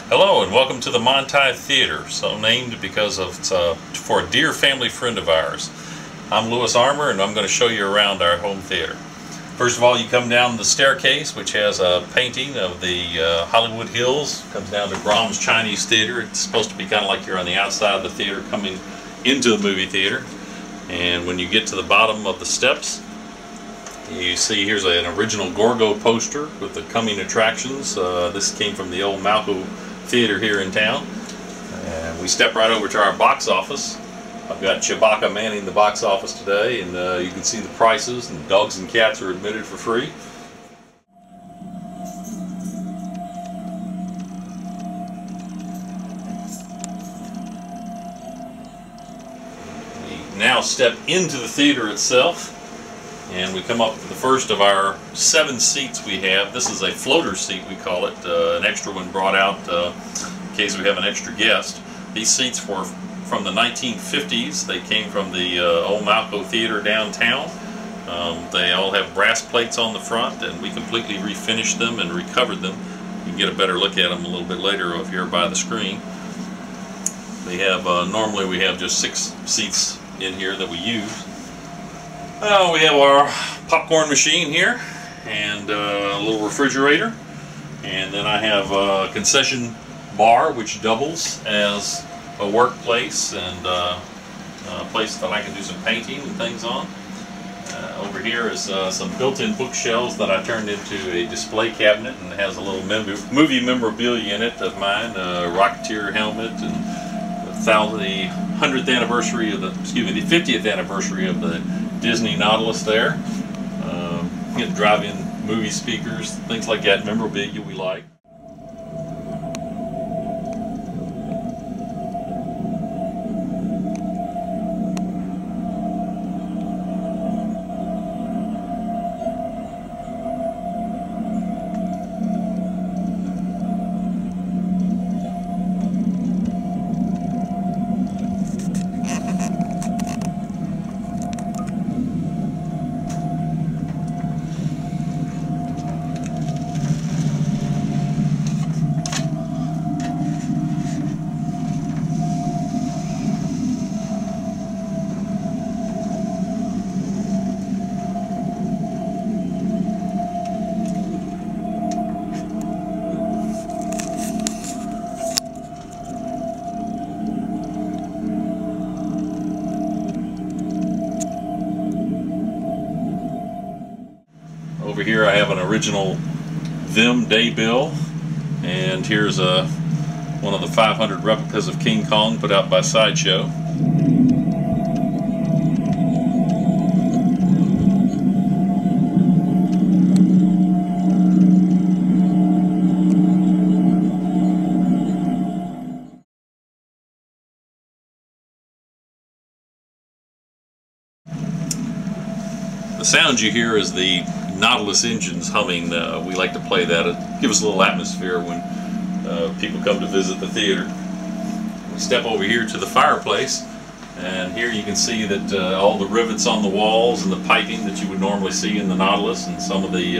Hello and welcome to the Monthei Theater, so named because of it's for a dear family friend of ours. I'm Louis Armour and I'm going to show you around our home theater. First of all, you come down the staircase, which has a painting of the Hollywood Hills. Comes down to Brahms Chinese Theater. It's supposed to be kind of like you're on the outside of the theater coming into the movie theater. And when you get to the bottom of the steps, you see here's an original Gorgo poster with the coming attractions. This came from the old Malco Theater here in town. And we step right over to our box office. I've got Chewbacca manning the box office today, and you can see the prices, and dogs and cats are admitted for free. We now step into the theater itself, and we come up to the first of our 7 seats we have. This is a floater seat, we call it, an extra one brought out in case we have an extra guest. These seats were from the 1950s. They came from the old Malco Theater downtown. They all have brass plates on the front, and we completely refinished them and recovered them. You can get a better look at them a little bit later if you're by the screen. They have normally we have just 6 seats in here that we use. We have our popcorn machine here, and a little refrigerator, and then I have a concession bar which doubles as a workplace and a place that I can do some painting and things on. Over here is some built-in bookshelves that I turned into a display cabinet, and it has a little movie memorabilia in it of mine, a Rocketeer helmet, and the 100th anniversary of the 50th anniversary of the Disney Nautilus there. You get drive-in movie speakers, things like that, memorabilia we like. Over here I have an original Vim day bill, and here's one of the 500 replicas of King Kong put out by Sideshow. The sound you hear is the Nautilus engines humming. We like to play that. It gives us a little atmosphere when people come to visit the theater. We step over here to the fireplace, and here you can see that all the rivets on the walls and the piping that you would normally see in the Nautilus, and some of the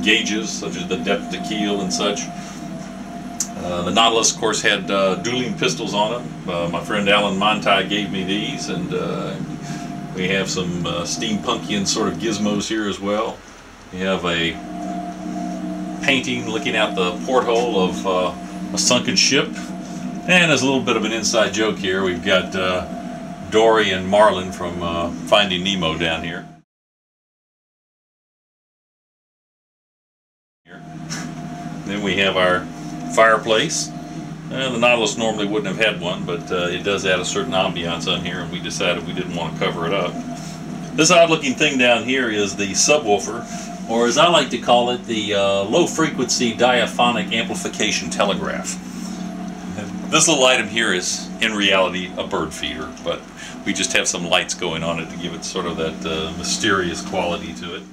gauges, such as the depth to keel and such. The Nautilus, of course, had dueling pistols on it. My friend Alan Monthei gave me these, and we have some steampunkian sort of gizmos here as well. We have a painting looking out the porthole of a sunken ship. And as a little bit of an inside joke here, we've got Dory and Marlin from Finding Nemo down here. Then we have our fireplace. The Nautilus normally wouldn't have had one, but it does add a certain ambiance on here, and we decided we didn't want to cover it up. This odd-looking thing down here is the subwoofer, or as I like to call it, the low-frequency diaphonic amplification telegraph. This little item here is, in reality, a bird feeder, but we just have some lights going on it to give it sort of that mysterious quality to it.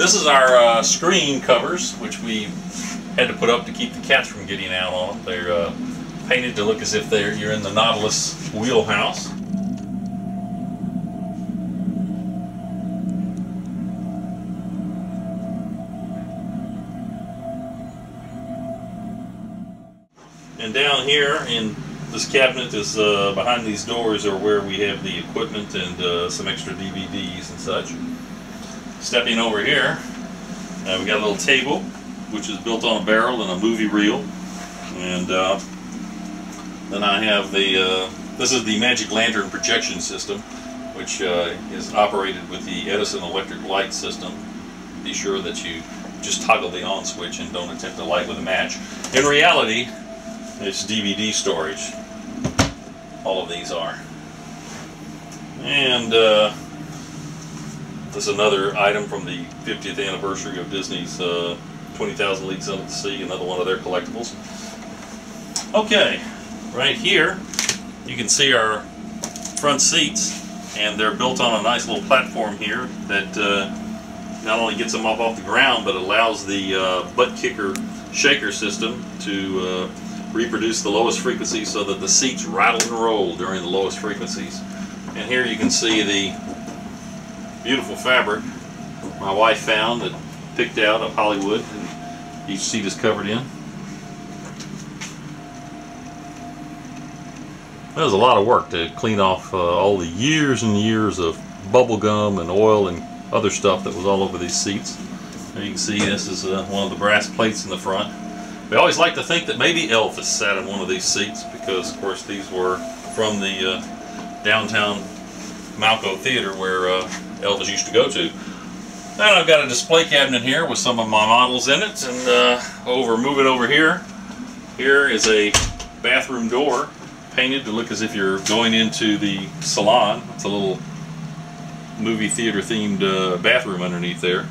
This is our screen covers, which we had to put up to keep the cats from getting out on them. They're painted to look as if you're in the Nautilus wheelhouse. And down here in this cabinet is behind these doors are where we have the equipment and some extra DVDs and such. Stepping over here, we got a little table which is built on a barrel and a movie reel, and then I have this is the Magic Lantern projection system, which is operated with the Edison electric light system. Be sure that you just toggle the on switch and don't attempt to light with a match. In reality, it's DVD storage. All of these are. And this is another item from the 50th anniversary of Disney's 20,000 Leagues Under the Sea, another one of their collectibles. Okay, right here you can see our front seats, and they're built on a nice little platform here that not only gets them up off the ground, but allows the butt kicker shaker system to reproduce the lowest frequencies so that the seats rattle and roll during the lowest frequencies. And here you can see the beautiful fabric my wife found that picked out of Hollywood, and each seat is covered in. It was a lot of work to clean off all the years and years of bubble gum and oil and other stuff that was all over these seats. There you can see this is one of the brass plates in the front. We always like to think that maybe Elvis sat in one of these seats, because of course these were from the downtown Malco Theater where Elvis used to go to. And I've got a display cabinet here with some of my models in it, and move it over here. Here is a bathroom door painted to look as if you're going into the salon. It's a little movie theater themed bathroom underneath there.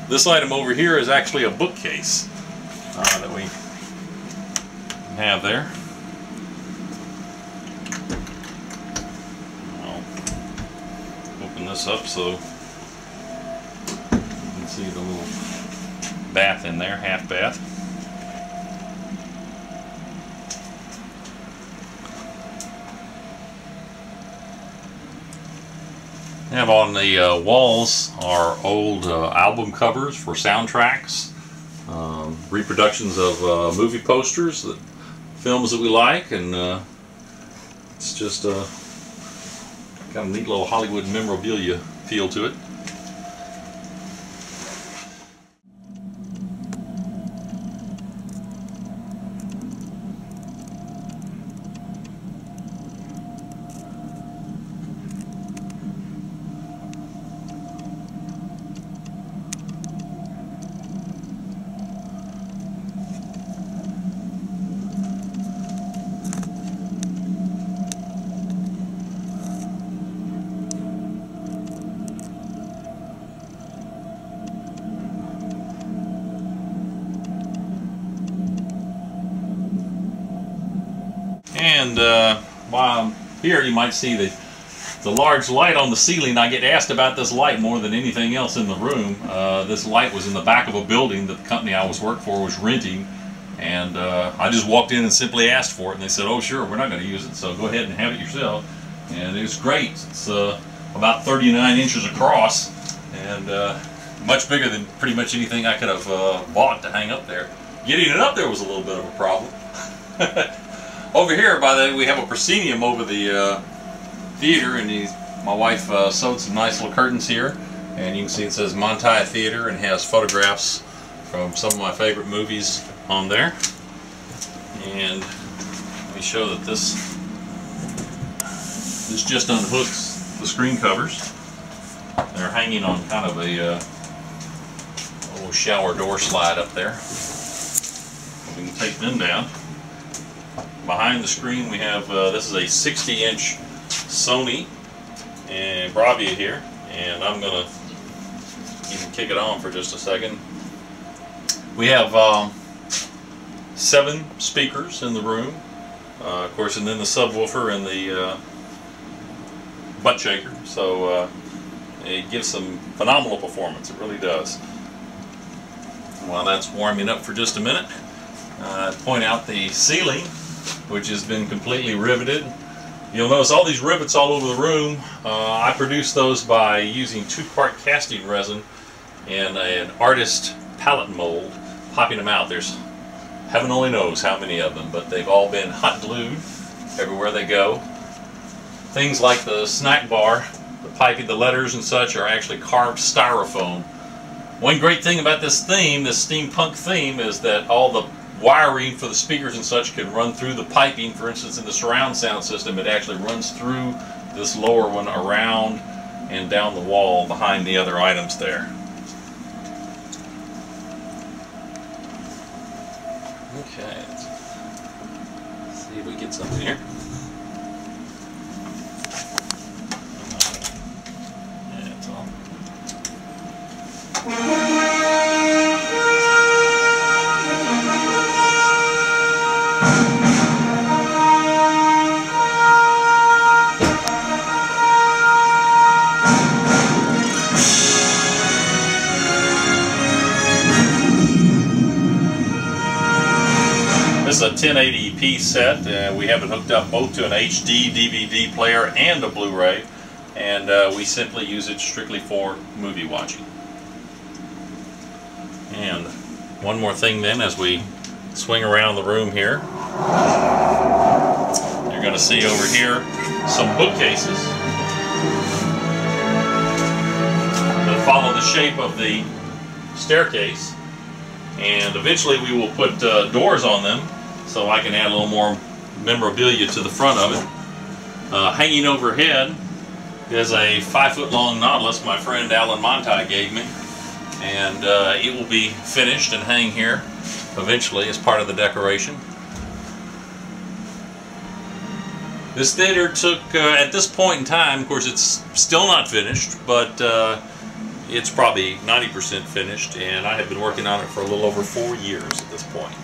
This item over here is actually a bookcase that we have there. I'll open this up so you can see the little bath in there, half bath. We have on the walls are old album covers for soundtracks, reproductions of movie posters, films that we like, and it's just got a neat little Hollywood memorabilia feel to it. And while I'm here, you might see the large light on the ceiling. I get asked about this light more than anything else in the room. This light was in the back of a building that the company I was working for was renting, and I just walked in and simply asked for it, and they said, "Oh, sure, we're not going to use it, so go ahead and have it yourself." And it was great. It's about 39 inches across, and much bigger than pretty much anything I could have bought to hang up there. Getting it up there was a little bit of a problem. Over here, by the way, we have a proscenium over the theater, and my wife sewed some nice little curtains here, and you can see it says Monthei Theater and has photographs from some of my favorite movies on there. And let me show that this just unhooks the screen covers. They're hanging on kind of a little shower door slide up there. We can take them down. Behind the screen we have, this is a 60-inch Sony and Bravia here, and I'm going to even kick it on for just a second. We have 7 speakers in the room, of course, and then the subwoofer and the butt shaker. So it gives some phenomenal performance. It really does. While that's warming up for just a minute, point out the ceiling, which has been completely riveted. You'll notice all these rivets all over the room. I produced those by using 2-part casting resin and an artist palette mold, popping them out. There's heaven only knows how many of them, but they've all been hot glued everywhere they go. Things like the snack bar, the piping, the letters and such are actually carved styrofoam. One great thing about this theme, this steampunk theme, is that all the wiring for the speakers and such can run through the piping. For instance, in the surround sound system, it actually runs through this lower one, around and down the wall behind the other items there. Okay, let's see if we get something here. That's all. This is a 1080p set. We have it hooked up both to an HD DVD player and a Blu-ray, and we simply use it strictly for movie watching. And one more thing then, as we swing around the room here, you're going to see over here some bookcases that follow the shape of the staircase, and eventually we will put doors on them so I can add a little more memorabilia to the front of it. Hanging overhead is a 5-foot long Nautilus my friend Monthei gave me, and it will be finished and hang here eventually as part of the decoration. This theater took, at this point in time, of course it's still not finished, but it's probably 90% finished, and I have been working on it for a little over 4 years at this point.